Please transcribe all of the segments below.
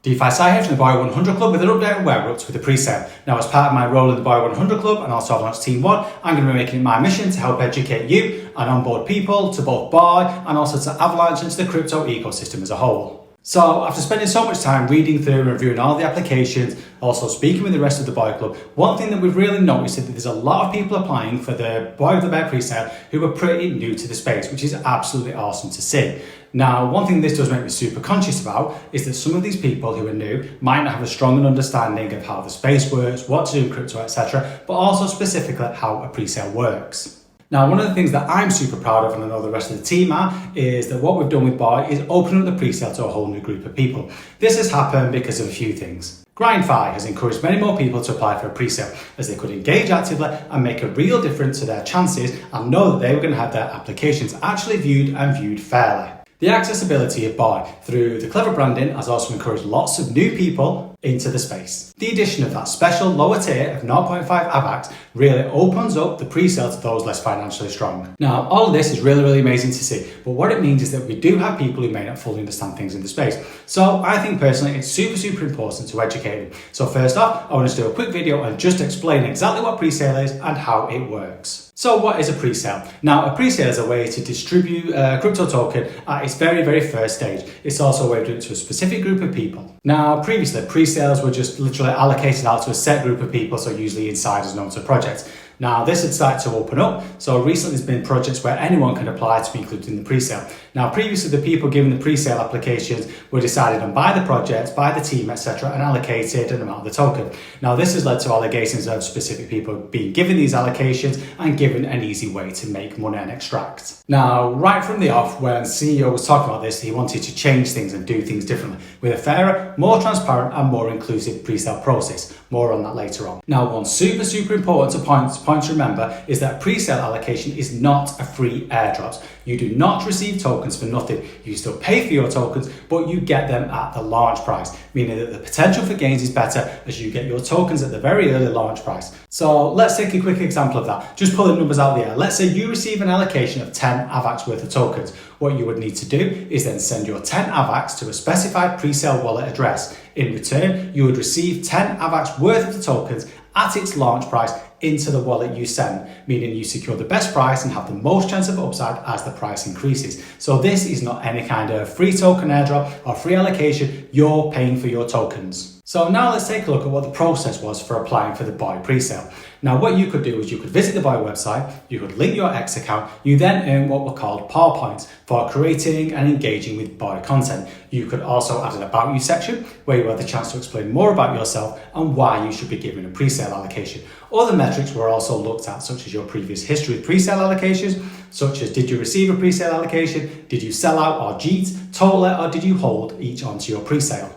DeFi Sai here from the BOI 100 Club with an update on where we're up to with the pre-sale. Now, as part of my role in the BOI 100 Club and also Avalanche Team 1, I'm going to be making it my mission to help educate you and onboard people to both BOI and also to Avalanche and to the crypto ecosystem as a whole. So, after spending so much time reading through and reviewing all the applications, also speaking with the rest of the BOI Club, one thing that we've really noticed is that there's a lot of people applying for the BOI the Bear pre-sale who are pretty new to the space, which is absolutely awesome to see. Now, one thing this does make me super conscious about is that some of these people who are new might not have a strong understanding of how the space works, what to do in crypto, etc., but also specifically how a pre-sale works. Now, one of the things that I'm super proud of, and I know the rest of the team are, is that what we've done with BOI is open up the pre-sale to a whole new group of people. This has happened because of a few things. GrindFi has encouraged many more people to apply for a pre-sale as they could engage actively and make a real difference to their chances and know that they were going to have their applications actually viewed and viewed fairly. The accessibility of BOI through the clever branding has also encouraged lots of new people into the space. The addition of that special lower tier of 0.5 AVAX really opens up the pre-sale to those less financially strong. Now, all of this is really amazing to see, but what it means is that we do have people who may not fully understand things in the space. So I think personally it's super important to educate them. So first off, I want to do a quick video and just explain exactly what pre-sale is and how it works. So what is a pre-sale? Now, a pre-sale is a way to distribute a crypto token at its very first stage. It's also a way to do it to a specific group of people. Now, previously, pre-sales were just literally allocated out to a set group of people, so usually insiders known to projects. Now, this had started to open up, so recently there's been projects where anyone can apply to be included in the pre-sale. Now, previously the people given the pre-sale applications were decided on by the projects, by the team, etc., and allocated an amount of the token. Now, this has led to allegations of specific people being given these allocations and given an easy way to make money and extract. Now, right from the off, when CEO was talking about this, he wanted to change things and do things differently with a fairer, more transparent and more inclusive pre-sale process. More on that later on. Now, one super important point to remember is that pre-sale allocation is not a free airdrops. You do not receive tokens for nothing. You still pay for your tokens, but you get them at the launch price, meaning that the potential for gains is better as you get your tokens at the very early launch price. So let's take a quick example of that. Just pulling numbers out of the air. Let's say you receive an allocation of 10 AVAX worth of tokens. What you would need to do is then send your 10 AVAX to a specified pre-sale wallet address. In return, you would receive 10 AVAX worth of the tokens at its launch price into the wallet you send, meaning you secure the best price and have the most chance of upside as the price increases. So this is not any kind of free token airdrop or free allocation, you're paying for your tokens. So now let's take a look at what the process was for applying for the BOI pre-sale. Now, what you could do is you could visit the BOI website, you could link your X account, you then earn what were called PAR points for creating and engaging with BOI content. You could also add an About You section where you had the chance to explain more about yourself and why you should be given a pre-sale allocation. Other metrics were also looked at, such as your previous history with pre-sale allocations, such as did you receive a pre-sale allocation, did you sell out or cheat, totally, or did you hold each onto your pre-sale.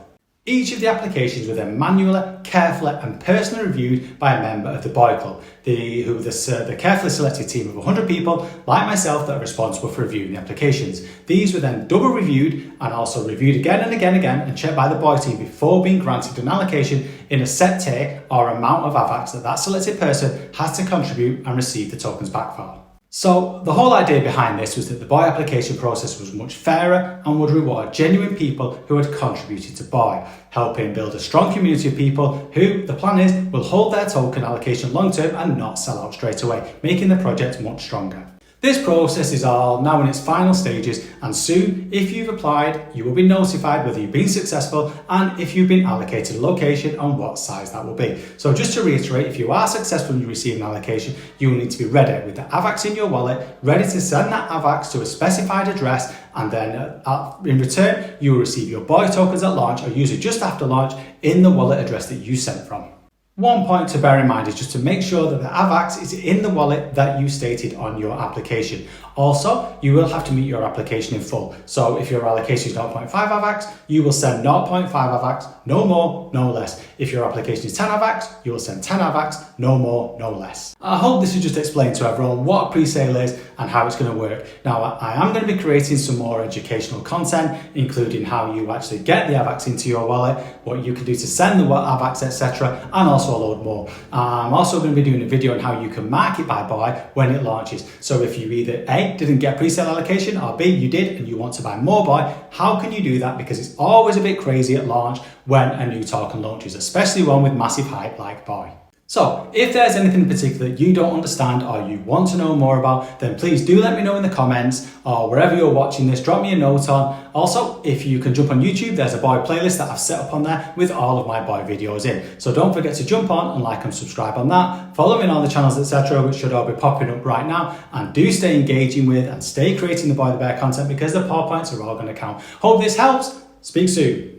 Each of the applications were then manually, carefully and personally reviewed by a member of the BOI Club, the carefully selected team of 100 people like myself that are responsible for reviewing the applications. These were then double reviewed and also reviewed again and checked by the BOI team before being granted an allocation in a set tier or amount of AVAX that selected person has to contribute and receive the tokens back for. So the whole idea behind this was that the BOI application process was much fairer and would reward genuine people who had contributed to BOI, helping build a strong community of people who, the plan is, will hold their token allocation long term and not sell out straight away, making the project much stronger. This process is all now in its final stages, and soon, if you've applied, you will be notified whether you've been successful and if you've been allocated a location and what size that will be. So just to reiterate, if you are successful and you receive an allocation, you will need to be ready with the AVAX in your wallet, ready to send that AVAX to a specified address, and then in return, you will receive your BOI tokens at launch or usually just after launch in the wallet address that you sent from. One point to bear in mind is just to make sure that the AVAX is in the wallet that you stated on your application. Also, you will have to meet your application in full. So if your allocation is 0.5 AVAX, you will send 0.5 AVAX, no more, no less. If your application is 10 AVAX, you will send 10 AVAX, no more, no less. I hope this has just explained to everyone what a pre-sale is and how it's going to work. Now, I am going to be creating some more educational content, including how you actually get the AVAX into your wallet, what you can do to send the AVAX, etc., and also also a load more. I'm also going to be doing a video on how you can market by BOI when it launches. So if you either A, didn't get presale allocation, or B, you did and you want to buy more BOI, how can you do that? Because it's always a bit crazy at launch when a new token launches, especially one with massive hype like BOI. So if there's anything in particular you don't understand or you want to know more about, then please do let me know in the comments or wherever you're watching this, drop me a note on. Also, if you can jump on YouTube, there's a BOI playlist that I've set up on there with all of my BOI videos in. So don't forget to jump on and like and subscribe on that. Follow me on all the channels, etc., which should all be popping up right now. And do stay engaging with and stay creating the BOI the Bear content because the PowerPoints are all going to count. Hope this helps. Speak soon.